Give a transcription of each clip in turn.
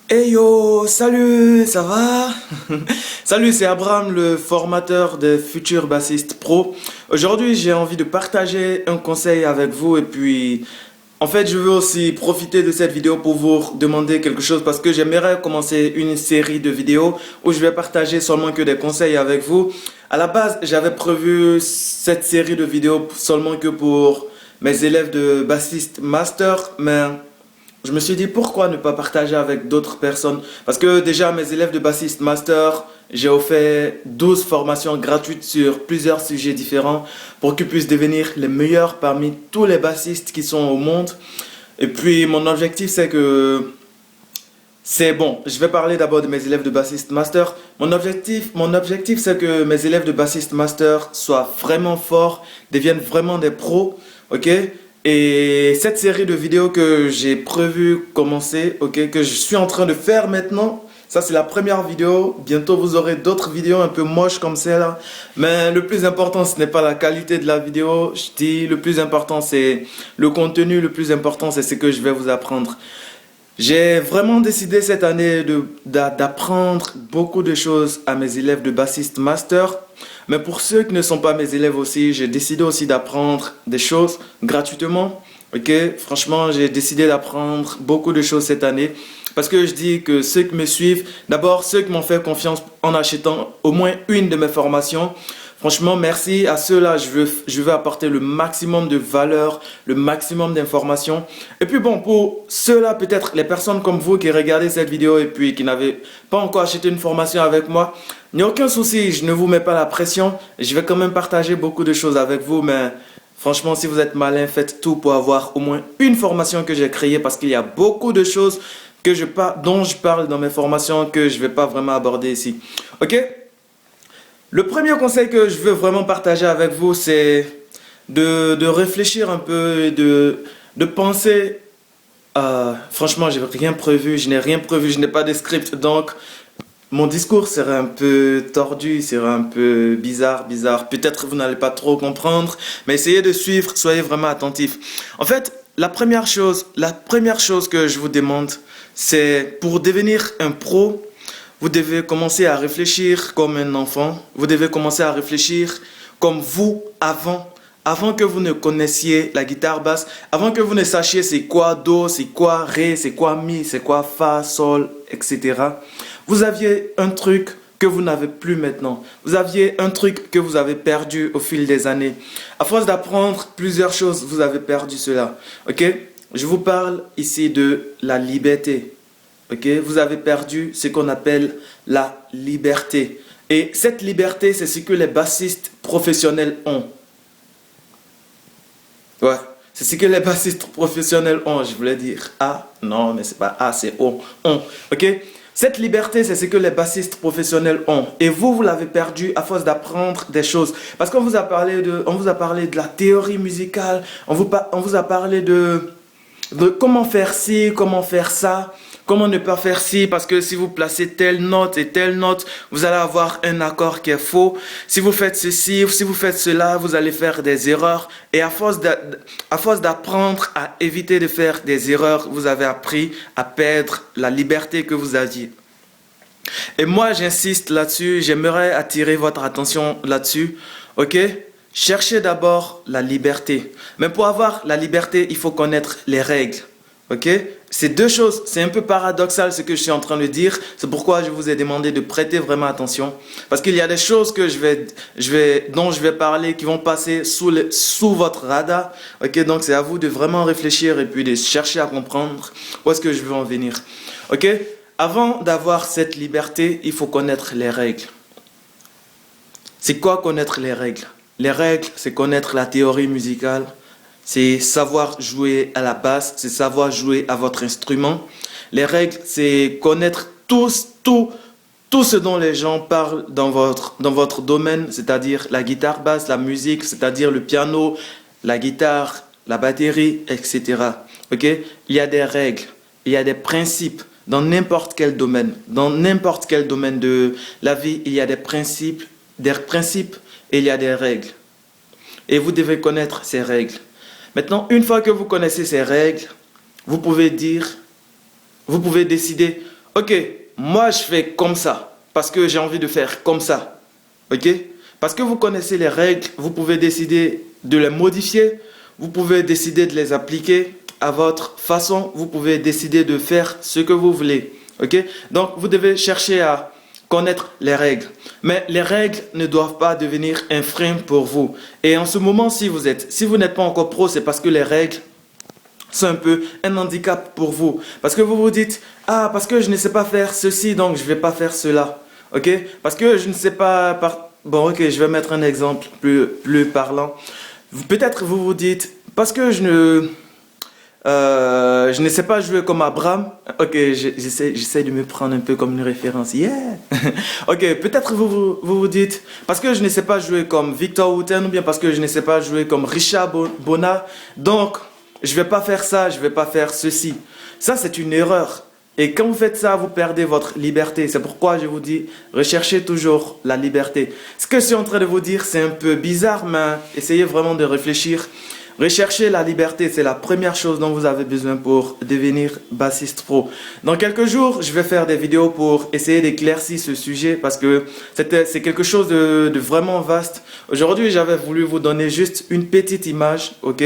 Hey yo, salut, ça va? Salut, c'est Abraham, le formateur des futurs bassistes pro. Aujourd'hui, j'ai envie de partager un conseil avec vous et puis, en fait, je veux aussi profiter de cette vidéo pour vous demander quelque chose parce que j'aimerais commencer une série de vidéos où je vais partager seulement que des conseils avec vous. À la base, j'avais prévu cette série de vidéos seulement que pour mes élèves de bassiste master, mais je me suis dit pourquoi ne pas partager avec d'autres personnes. Parce que déjà, mes élèves de bassiste master, j'ai offert 12 formations gratuites sur plusieurs sujets différents pour qu'ils puissent devenir les meilleurs parmi tous les bassistes qui sont au monde. Et puis, mon objectif, c'est que c'est bon. Je vais parler d'abord de mes élèves de bassiste master. Mon objectif, c'est que mes élèves de bassiste master soient vraiment forts, deviennent vraiment des pros, ok? Et cette série de vidéos que j'ai prévu commencer, ok, que je suis en train de faire maintenant, ça c'est la première vidéo. Bientôt vous aurez d'autres vidéos un peu moches comme celle-là. Mais le plus important, ce n'est pas la qualité de la vidéo. Je dis, le plus important, c'est le contenu. Le plus important, c'est ce que je vais vous apprendre. J'ai vraiment décidé cette année d'apprendre beaucoup de choses à mes élèves de bassiste master. Mais pour ceux qui ne sont pas mes élèves aussi, j'ai décidé aussi d'apprendre des choses gratuitement. Ok, franchement, j'ai décidé d'apprendre beaucoup de choses cette année. Parce que je dis que ceux qui me suivent, d'abord ceux qui m'ont fait confiance en achetant au moins une de mes formations, franchement, merci à ceux-là. Je veux apporter le maximum de valeur, le maximum d'informations. Et puis bon, pour ceux-là, peut-être les personnes comme vous qui regardez cette vidéo et puis qui n'avez pas encore acheté une formation avec moi, il n'y a aucun souci, je ne vous mets pas la pression. Je vais quand même partager beaucoup de choses avec vous, mais franchement, si vous êtes malin, faites tout pour avoir au moins une formation que j'ai créée parce qu'il y a beaucoup de choses dont je parle dans mes formations que je ne vais pas vraiment aborder ici. Ok? Le premier conseil que je veux vraiment partager avec vous, c'est de réfléchir un peu et de penser. Franchement, j'ai rien prévu, je n'ai rien prévu, je n'ai pas de script, donc mon discours serait un peu tordu, serait un peu bizarre. Peut-être vous n'allez pas trop comprendre, mais essayez de suivre, soyez vraiment attentifs. En fait, la première chose que je vous demande, c'est pour devenir un pro, vous devez commencer à réfléchir comme un enfant. Vous devez commencer à réfléchir comme vous avant que vous ne connaissiez la guitare basse, avant que vous ne sachiez c'est quoi do, c'est quoi ré, c'est quoi mi, c'est quoi fa, sol, etc. Vous aviez un truc que vous n'avez plus maintenant. Vous aviez un truc que vous avez perdu au fil des années. À force d'apprendre plusieurs choses, vous avez perdu cela. Ok? Je vous parle ici de la liberté. Ok, vous avez perdu ce qu'on appelle la liberté. Et cette liberté, c'est ce que les bassistes professionnels ont. Ouais, c'est ce que les bassistes professionnels ont. Je voulais dire A, non, mais c'est pas A, c'est O. On. Ok, cette liberté, c'est ce que les bassistes professionnels ont. Et vous l'avez perdu à force d'apprendre des choses. Parce qu'on vous a parlé de la théorie musicale, on vous a parlé de comment faire ci, comment faire ça, comment ne pas faire ci, parce que si vous placez telle note et telle note, vous allez avoir un accord qui est faux. Si vous faites ceci, si vous faites cela, vous allez faire des erreurs. Et à force d'apprendre à éviter de faire des erreurs, vous avez appris à perdre la liberté que vous aviez. Et moi, j'insiste là-dessus, j'aimerais attirer votre attention là-dessus, ok? Cherchez d'abord la liberté. Mais pour avoir la liberté, il faut connaître les règles, ok? C'est deux choses, c'est un peu paradoxal ce que je suis en train de dire. C'est pourquoi je vous ai demandé de prêter vraiment attention. Parce qu'il y a des choses dont je vais parler qui vont passer sous votre radar, ok? Donc c'est à vous de vraiment réfléchir et puis de chercher à comprendre où est-ce que je veux en venir, ok? Avant d'avoir cette liberté, il faut connaître les règles. C'est quoi connaître les règles? Les règles, c'est connaître la théorie musicale, c'est savoir jouer à la basse, c'est savoir jouer à votre instrument. Les règles, c'est connaître tout ce dont les gens parlent dans votre domaine, c'est-à-dire la guitare basse, la musique, c'est-à-dire le piano, la guitare, la batterie, etc. Ok? Il y a des règles, il y a des principes. Dans n'importe quel domaine de la vie, il y a des principes et il y a des règles. Et vous devez connaître ces règles. Maintenant, une fois que vous connaissez ces règles, vous pouvez décider, ok, moi je fais comme ça, parce que j'ai envie de faire comme ça, ok? Parce que vous connaissez les règles, vous pouvez décider de les modifier, vous pouvez décider de les appliquer à votre façon, vous pouvez décider de faire ce que vous voulez, ok? Donc vous devez chercher à connaître les règles. Mais les règles ne doivent pas devenir un frein pour vous. Et en ce moment, si vous n'êtes pas encore pro, c'est parce que les règles, c'est un peu un handicap pour vous. Parce que vous vous dites, ah, parce que je ne sais pas faire ceci, donc je ne vais pas faire cela. Ok? Parce que je ne sais pas... Bon, ok, je vais mettre un exemple plus parlant. Peut-être vous vous dites, parce que je ne sais pas jouer comme Abraham. Ok, j'essaie de me prendre un peu comme une référence. Yeah! Ok, peut-être vous dites, parce que je ne sais pas jouer comme Victor Wooten ou bien parce que je ne sais pas jouer comme Richard Bona, donc je ne vais pas faire ça, je ne vais pas faire ceci. Ça, c'est une erreur. Et quand vous faites ça, vous perdez votre liberté. C'est pourquoi je vous dis, recherchez toujours la liberté. Ce que je suis en train de vous dire, c'est un peu bizarre, mais essayez vraiment de réfléchir. Recherchez la liberté, c'est la première chose dont vous avez besoin pour devenir bassiste pro. Dans quelques jours, je vais faire des vidéos pour essayer d'éclaircir ce sujet parce que c'est quelque chose de vraiment vaste. Aujourd'hui, j'avais voulu vous donner juste une petite image, ok?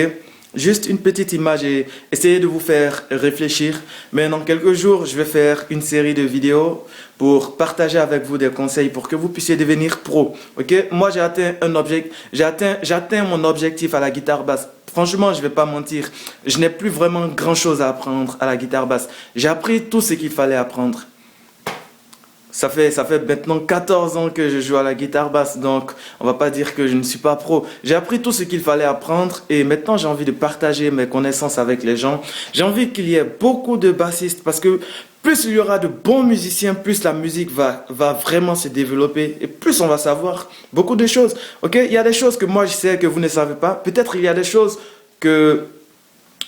Juste une petite image et essayer de vous faire réfléchir. Mais dans quelques jours, je vais faire une série de vidéos pour partager avec vous des conseils pour que vous puissiez devenir pro. Ok? Moi, j'ai atteint mon objectif à la guitare basse. Franchement, je ne vais pas mentir. Je n'ai plus vraiment grand-chose à apprendre à la guitare basse. J'ai appris tout ce qu'il fallait apprendre. Ça fait maintenant 14 ans que je joue à la guitare basse, donc on va pas dire que je ne suis pas pro. J'ai appris tout ce qu'il fallait apprendre et maintenant j'ai envie de partager mes connaissances avec les gens. J'ai envie qu'il y ait beaucoup de bassistes parce que plus il y aura de bons musiciens, plus la musique va vraiment se développer et plus on va savoir beaucoup de choses. Ok, il y a des choses que moi je sais que vous ne savez pas. Peut-être il y a des choses que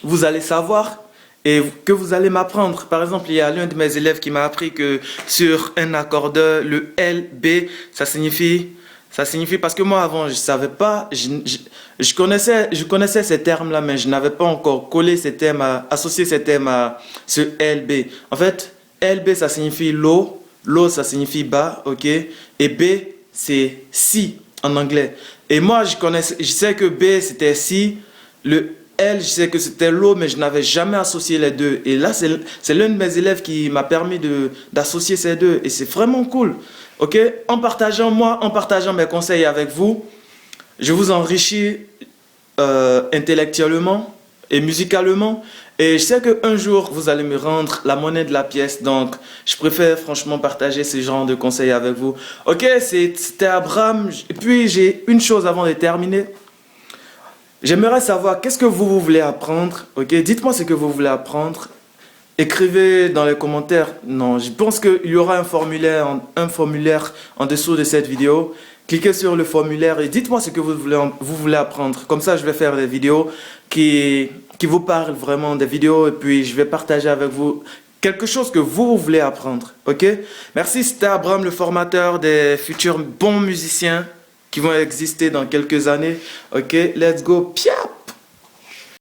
vous allez savoir et que vous allez m'apprendre. Par exemple, il y a l'un de mes élèves qui m'a appris que sur un accordeur, le LB, ça signifie parce que moi avant je savais pas, je connaissais ces termes-là, mais je n'avais pas encore collé ces termes, associé ces termes à ce LB. En fait, LB ça signifie low, low ça signifie bas, ok, et B c'est si en anglais. Et moi je sais que B c'était si, le L, je sais que c'était low, mais je n'avais jamais associé les deux. Et là, c'est l'un de mes élèves qui m'a permis d'associer ces deux. Et c'est vraiment cool. Ok? En partageant mes conseils avec vous, je vous enrichis intellectuellement et musicalement. Et je sais qu'un jour, vous allez me rendre la monnaie de la pièce. Donc, je préfère franchement partager ce genre de conseils avec vous. Ok? C'était Abraham. Et puis, j'ai une chose avant de terminer. J'aimerais savoir qu'est-ce que vous voulez apprendre, ok? Dites-moi ce que vous voulez apprendre. Écrivez dans les commentaires. Non, je pense qu'il y aura un formulaire en dessous de cette vidéo. Cliquez sur le formulaire et dites-moi ce que vous voulez apprendre. Comme ça, je vais faire des vidéos qui vous parlent vraiment, des vidéos, et puis je vais partager avec vous quelque chose que vous voulez apprendre, ok? Merci, c'était Abraham, le formateur des futurs bons musiciens qui vont exister dans quelques années. Ok, let's go. Pia!